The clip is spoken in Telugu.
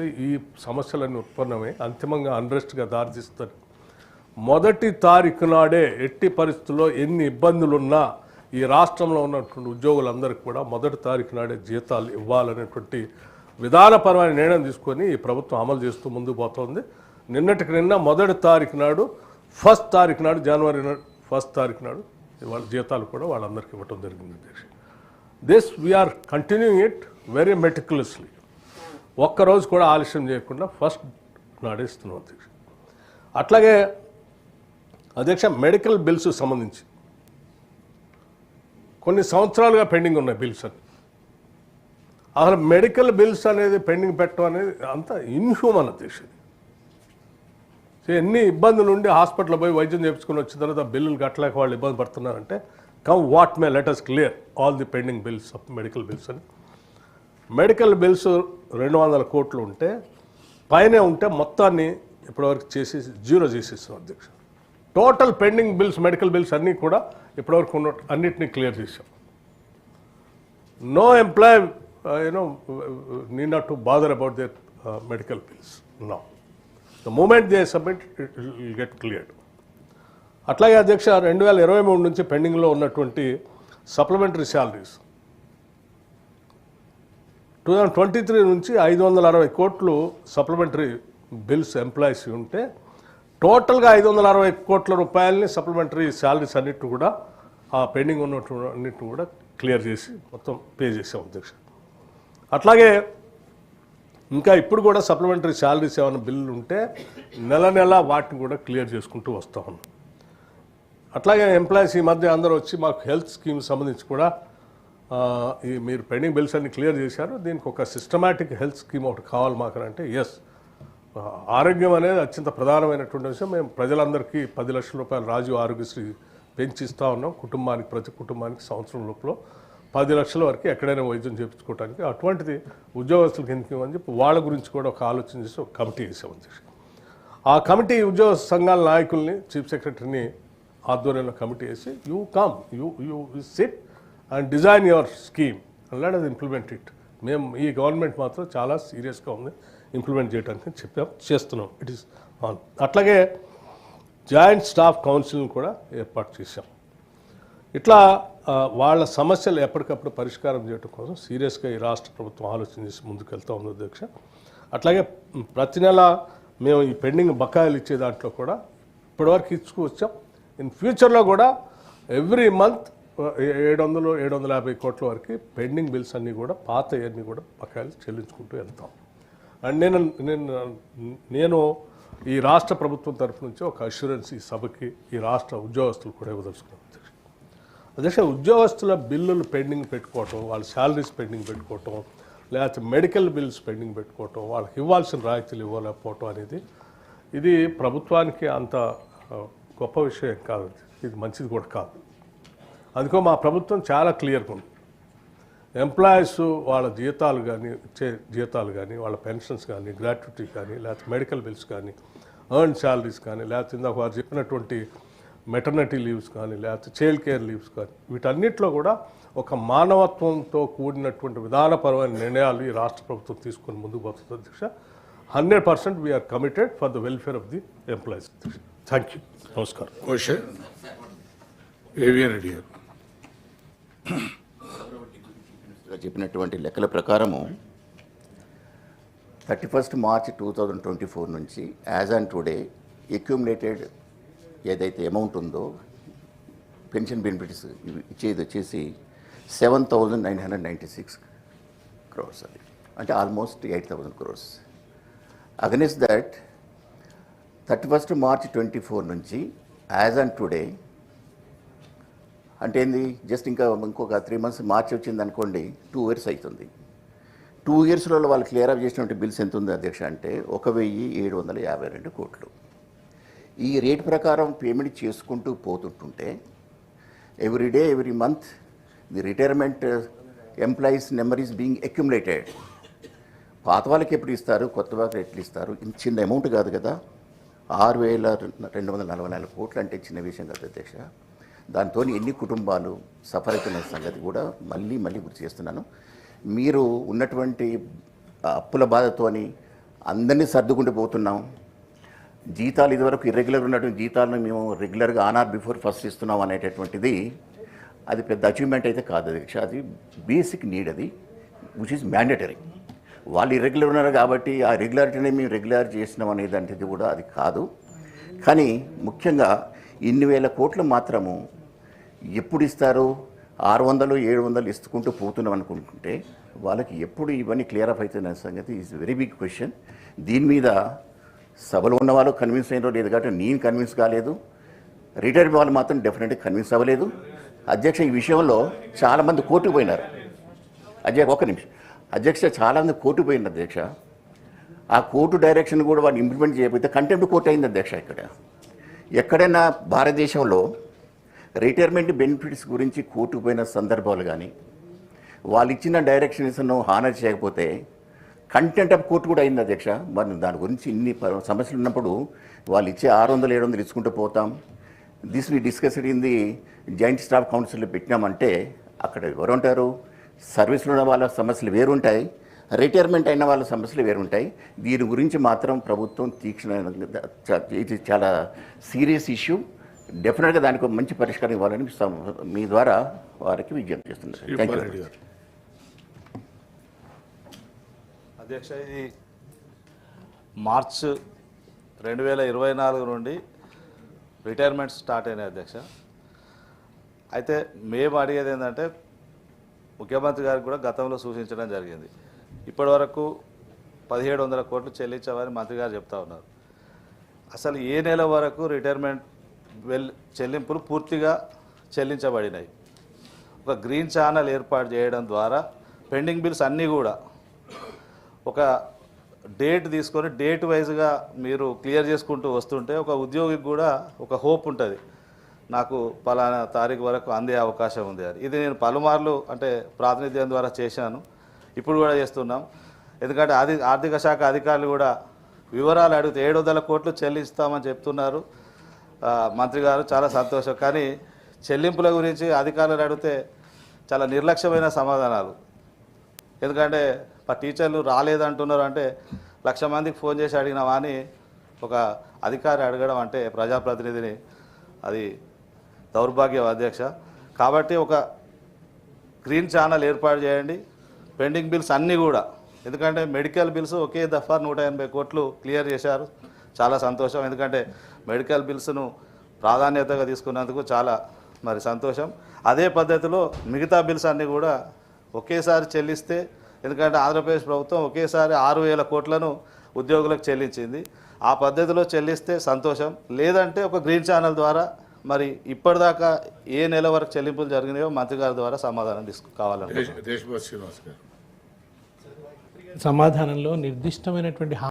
లేకపోతే ఈ సమస్యలన్నీ ఉత్పన్నమై అంతిమంగా అన్రెస్ట్గా దారితీస్తుంది. మొదటి తారీఖు నాడే ఎట్టి పరిస్థితుల్లో ఎన్ని ఇబ్బందులున్నా ఈ రాష్ట్రంలో ఉన్నటువంటి ఉద్యోగులందరికీ కూడా మొదటి తారీఖు నాడే జీతాలు ఇవ్వాలనేటువంటి విధానపరమైన నిర్ణయం తీసుకొని ఈ ప్రభుత్వం అమలు చేస్తూ ముందుకు పోతుంది. నిన్నటికి నిన్న మొదటి తారీఖు నాడు ఫస్ట్ తారీఖు నాడు జనవరి ఫస్ట్ తారీఖు నాడు వాళ్ళ జీతాలు కూడా వాళ్ళందరికీ ఇవ్వటం జరిగింది అధ్యక్ష. This we're continuing it very meticulously. ఒక్కరోజు కూడా ఆలస్యం చేయకుండా ఫస్ట్ నాడే ఇస్తున్నాం అధ్యక్ష. అట్లాగే అధ్యక్ష మెడికల్ బిల్స్ సంబంధించి కొన్ని సంవత్సరాలుగా పెండింగ్ ఉన్నాయి బిల్స్ అని. అసలు మెడికల్ బిల్స్ అనేది పెండింగ్ పెట్టడం అనేది అంత ఇన్హ్యూమన్ అధ్యక్ష. ఎన్ని ఇబ్బందులు ఉండి హాస్పిటల్ పోయి వైద్యం చేయించుకుని వచ్చిన తర్వాత బిల్లులు కట్టలేక వాళ్ళు ఇబ్బంది పడుతున్నారంటే come what may let us clear all the pending bills of medical bills అని. మెడికల్ బిల్స్ 200 కోట్లు ఉంటే పైనే ఉంటే మొత్తాన్ని ఇప్పటివరకు చేసేసి జీరో చేసేస్తాం అధ్యక్ష. Total pending bills medical bills అన్నీ కూడా ఇప్పటివరకు ఉన్న అన్నిటినీ క్లియర్ చేసాం. No employee need not to bother about their medical bills now. The moment they submit, it will get cleared. అట్లాగే అధ్యక్ష 2023 నుంచి పెండింగ్లో ఉన్నటువంటి సప్లిమెంటరీ శాలరీస్ 2023 నుంచి 560 కోట్లు సప్లిమెంటరీ బిల్స్ ఎంప్లాయీస్ ఉంటే టోటల్గా 560 కోట్ల రూపాయలని సప్లిమెంటరీ శాలరీస్ అన్నిటిని కూడా ఆ పెండింగ్ ఉన్నటువంటి అన్నిటిని కూడా క్లియర్ చేసి మొత్తం పే చేసాం అధ్యక్ష. అట్లాగే ఇంకా ఇప్పుడు కూడా సప్లిమెంటరీ శాలరీస్ ఏమైనా బిల్లు ఉంటే నెల వాటిని కూడా క్లియర్ చేసుకుంటూ వస్తూ ఉన్నాం. అట్లాగే ఎంప్లాయీస్ ఈ మధ్య అందరూ వచ్చి మాకు హెల్త్ స్కీమ్ సంబంధించి కూడా ఈ మీరు పెండింగ్ బిల్స్ అన్ని క్లియర్ చేశారు, దీనికి ఒక సిస్టమాటిక్ హెల్త్ స్కీమ్ ఒకటి కావాలి మాకు అంటే ఎస్, ఆరోగ్యం అనేది అత్యంత ప్రధానమైనటువంటి విషయం. మేము ప్రజలందరికీ 10 లక్షల రూపాయలు రాజీవ్ ఆరోగ్యశ్రీ పెంచిస్తూ ఉన్నాం. ప్రతి కుటుంబానికి సంవత్సరం లోపల 10 లక్షల వరకు ఎక్కడైనా వైద్యం చేయించుకోవడానికి. అటువంటిది ఉద్యోగస్తులకు ఎందుకు అని చెప్పి వాళ్ళ గురించి కూడా ఒక ఆలోచన చేసి ఒక కమిటీ వేసామని చెప్పి ఆ కమిటీ ఉద్యోగ సంఘాల నాయకుల్ని చీఫ్ సెక్రటరీని ఆధ్వర్యంలో కమిటీ వేసి you SIT and design your scheme and let us implement it. మేము ఈ గవర్నమెంట్ మాత్రం చాలా సీరియస్గా ఉంది ఇంప్లిమెంట్ చేయడానికి చేస్తున్నాం. It is on. అట్లాగే జాయింట్ స్టాఫ్ కౌన్సిల్ని కూడా ఏర్పాటు చేశాం. ఇట్లా వాళ్ళ సమస్యలు ఎప్పటికప్పుడు పరిష్కారం చేయడం కోసం సీరియస్గా ఈ రాష్ట్ర ప్రభుత్వం ఆలోచన చేసి ముందుకెళ్తూ ఉంది అధ్యక్ష. అట్లాగే ప్రతి నెల మేము ఈ పెండింగ్ బకాయిలు ఇచ్చే దాంట్లో కూడా ఇప్పటివరకు ఇచ్చుకొచ్చాం. ఇన్ ఫ్యూచర్లో కూడా ఎవ్రీ మంత్ 700-750 కోట్ల వరకు పెండింగ్ బిల్స్ అన్నీ కూడా పాత అన్నీ కూడా బకాయిలు చెల్లించుకుంటూ వెళ్తాం. అండ్ నేను ఈ రాష్ట్ర ప్రభుత్వం తరఫు నుంచి ఒక అష్యూరెన్స్ ఈ సభకి ఈ రాష్ట్ర ఉద్యోగస్తులు కూడా ఇవ్వదలుచుకున్నాం అధ్యక్ష. ఉద్యోగస్తుల బిల్లులు పెండింగ్ పెట్టుకోవటం, వాళ్ళ శాలరీస్ పెండింగ్ పెట్టుకోవటం, లేకపోతే మెడికల్ బిల్స్ పెండింగ్ పెట్టుకోవటం, వాళ్ళకి ఇవ్వాల్సిన రాయితీలు ఇవ్వలేకపోవటం అనేది ఇది ప్రభుత్వానికి అంత గొప్ప విషయం కాదు, ఇది మంచిది కూడా కాదు. అందుకో మా ప్రభుత్వం చాలా క్లియర్గా ఉంది. ఎంప్లాయీస్ వాళ్ళ జీతాలు కానీ వాళ్ళ పెన్షన్స్ కానీ గ్రాట్యుటీ కానీ లేకపోతే మెడికల్ బిల్స్ కానీ ఎర్న్ శాలరీస్ కానీ లేకపోతే ఇందాక వారు చెప్పినటువంటి మెటర్నిటీ లీవ్స్ కానీ లేకపోతే చైల్డ్ కేర్ లీవ్స్ కానీ వీటన్నిటిలో కూడా ఒక మానవత్వంతో కూడినటువంటి విధానపరమైన నిర్ణయాలు ఈ రాష్ట్ర ప్రభుత్వం తీసుకొని ముందుకు పోతుంది అధ్యక్ష. 100% we're committed for the welfare of the employees. Thank you. నమస్కారం. చెప్పినటువంటి లెక్కల ప్రకారము 31 మార్చి 2024 నుంచి యాజ్ ఆన్ టుడే అక్యూములేటెడ్ ఏదైతే అమౌంట్ ఉందో పెన్షన్ బెనిఫిట్స్ ఇచ్చేది వచ్చేసి 7,996 crores. అది అంటే almost 8,000 crores. Against that 31 March 2024 నుంచి యాజ్ ఆన్ టుడే అంటే ఏంది, జస్ట్ ఇంకొక 3 months మార్చి వచ్చింది అనుకోండి, 2 years అవుతుంది. 2 yearsలో వాళ్ళు క్లియర్ అప్ చేసినటువంటి బిల్స్ ఎంత ఉంది అధ్యక్ష అంటే 1,752 కోట్లు. ఈ రేట్ ప్రకారం పేమెంట్ చేసుకుంటూ పోతుంటుంటే every month the retirement employees number is being accumulated. పాత వాళ్ళకి ఎప్పుడు ఇస్తారు, కొత్త వాళ్ళకి ఎట్లు ఇస్తారు? ఇంత చిన్న అమౌంట్ కాదు కదా. 6,244 కోట్లు అంటే చిన్న విషయం కాదు అధ్యక్ష. దాంతో ఎన్ని కుటుంబాలు సఫర్ అవుతున్న సంగతి కూడా మళ్ళీ గుర్తు చేస్తున్నాను. మీరు ఉన్నటువంటి అప్పుల బాధతోని అందరినీ సర్దుకుంటూ పోతున్నాం. జీతాలు ఇదివరకు ఇర్రెగ్యులర్ ఉన్నటువంటి జీతాలను మేము రెగ్యులర్గా ఆన్ ఆర్ బిఫోర్ ఫస్ట్ ఇస్తున్నాం అనేటటువంటిది అది పెద్ద అచీవ్మెంట్ అయితే కాదు అధ్యక్ష. అది బేసిక్ నీడ్, అది విచ్ ఈజ్ మ్యాండేటరీ. వాళ్ళు ఇర్రెగ్యులర్ ఉన్నారు కాబట్టి ఆ రెగ్యులారిటీని మేము రెగ్యులర్ చేసినాం అనేదంటిది కూడా అది కాదు. కానీ ముఖ్యంగా ఇన్ని వేల కోట్లు మాత్రము ఎప్పుడు ఇస్తారు? 600, 700 ఇస్తుకుంటూ పోతున్నాం అనుకుంటుంటే వాళ్ళకి ఎప్పుడు ఇవన్నీ క్లియర్ అప్ అవుతున్న సంగతి ఈజ్ వెరీ బిగ్ క్వశ్చన్. దీని మీద సభలో ఉన్న వాళ్ళు కన్విన్స్ అయినో లేదు కాబట్టి నేను కన్విన్స్ కాలేదు. రిటైర్డ్ వాళ్ళు మాత్రం డెఫినెట్గా కన్విన్స్ అవ్వలేదు. అధ్యక్ష, ఈ విషయంలో చాలామంది కోర్టుకు పోయినారు. ఒక్క నిమిషం అధ్యక్ష, చాలామంది కోర్టుకు పోయినారు అధ్యక్ష. ఆ కోర్టు డైరెక్షన్ కూడా వాళ్ళు ఇంప్లిమెంట్ చేయకపోతే కంటెంప్ట్ కోర్టు అయింది అధ్యక్ష. ఎక్కడైనా భారతదేశంలో రిటైర్మెంట్ బెనిఫిట్స్ గురించి కోర్టుకు పోయిన సందర్భాలు కానీ వాళ్ళు ఇచ్చిన డైరెక్షన్స్ను హానర్ చేయకపోతే కంటెంప్ట్ ఆఫ్ కోర్టు కూడా అయింది అధ్యక్ష. మరి దాని గురించి ఇన్ని సమస్యలు ఉన్నప్పుడు వాళ్ళు ఇచ్చే 600, 700 ఇచ్చుకుంటూ పోతాం. This we discussed in the joint staff కౌన్సిల్లో పెట్టినామంటే అక్కడ ఎవరు ఉంటారు? సర్వీస్లో ఉన్న వాళ్ళ సమస్యలు వేరుంటాయి, రిటైర్మెంట్ అయిన వాళ్ళ సమస్యలు వేరుంటాయి. దీని గురించి మాత్రం ప్రభుత్వం ఇది చాలా సీరియస్ ఇష్యూ. డెఫినెట్గా దానికి ఒక మంచి పరిష్కారం ఇవ్వాలని మీ ద్వారా వారికి విజ్ఞప్తి చేస్తున్నారు. థ్యాంక్ యూ అధ్యక్ష. ఇది మార్చ్ 2024 నుండి రిటైర్మెంట్ స్టార్ట్ అయినాయి అధ్యక్ష. అయితే మేము అడిగేది ఏంటంటే ముఖ్యమంత్రి గారికి కూడా గతంలో సూచించడం జరిగింది. ఇప్పటి వరకు 1700 కోట్లు చెల్లించామని మంత్రి గారు చెప్తా ఉన్నారు. అసలు ఏ నెల వరకు రిటైర్మెంట్ చెల్లింపులు పూర్తిగా చెల్లించబడినాయి? ఒక గ్రీన్ ఛానల్ ఏర్పాటు చేయడం ద్వారా పెండింగ్ బిల్స్ అన్నీ కూడా ఒక డేట్ తీసుకొని డేట్ వైజ్గా మీరు క్లియర్ చేసుకుంటూ వస్తుంటే ఒక ఉద్యోగికి కూడా ఒక హోప్ ఉంటుంది, నాకు పలానా తారీఖు వరకు అందే అవకాశం ఉంది అని. ఇది నేను పలుమార్లు అంటే ప్రాతినిధ్యం ద్వారా చేశాను, ఇప్పుడు కూడా చేస్తున్నాం. ఎందుకంటే ఆర్థిక శాఖ అధికారులు కూడా వివరాలు అడిగితే 700 కోట్లు చెల్లిస్తామని చెప్తున్నారు మంత్రి గారు, చాలా సంతోషం. కానీ చెల్లింపుల గురించి అధికారులు అడిగితే చాలా నిర్లక్ష్యమైన సమాధానాలు. ఎందుకంటే టీచర్లు రాలేదంటున్నారు అంటే 1,00,000 మందికి ఫోన్ చేసి అడిగినావా అని ఒక అధికారి అడగడం అంటే ప్రజాప్రతినిధిని, అది దౌర్భాగ్యం అధ్యక్ష. కాబట్టి ఒక గ్రీన్ ఛానల్ ఏర్పాటు చేయండి. పెండింగ్ బిల్స్ అన్నీ కూడా, ఎందుకంటే మెడికల్ బిల్స్ ఒకే దఫా 180 కోట్లు క్లియర్ చేశారు, చాలా సంతోషం. ఎందుకంటే మెడికల్ బిల్స్ను ప్రాధాన్యతగా తీసుకున్నందుకు చాలా మరి సంతోషం. అదే పద్ధతిలో మిగతా బిల్స్ అన్నీ కూడా ఒకేసారి చెల్లిస్తే, ఎందుకంటే ఆంధ్రప్రదేశ్ ప్రభుత్వం ఒకేసారి 6,000 కోట్లను ఉద్యోగులకు చెల్లించింది, ఆ పద్ధతిలో చెల్లిస్తే సంతోషం. లేదంటే ఒక గ్రీన్ ఛానల్ ద్వారా మరి ఇప్పటిదాకా ఏ నెల వరకు చెల్లింపులు జరిగినాయో మంత్రి గారి ద్వారా సమాధానం కావాలని సమాధానంలో నిర్దిష్టమైనటువంటి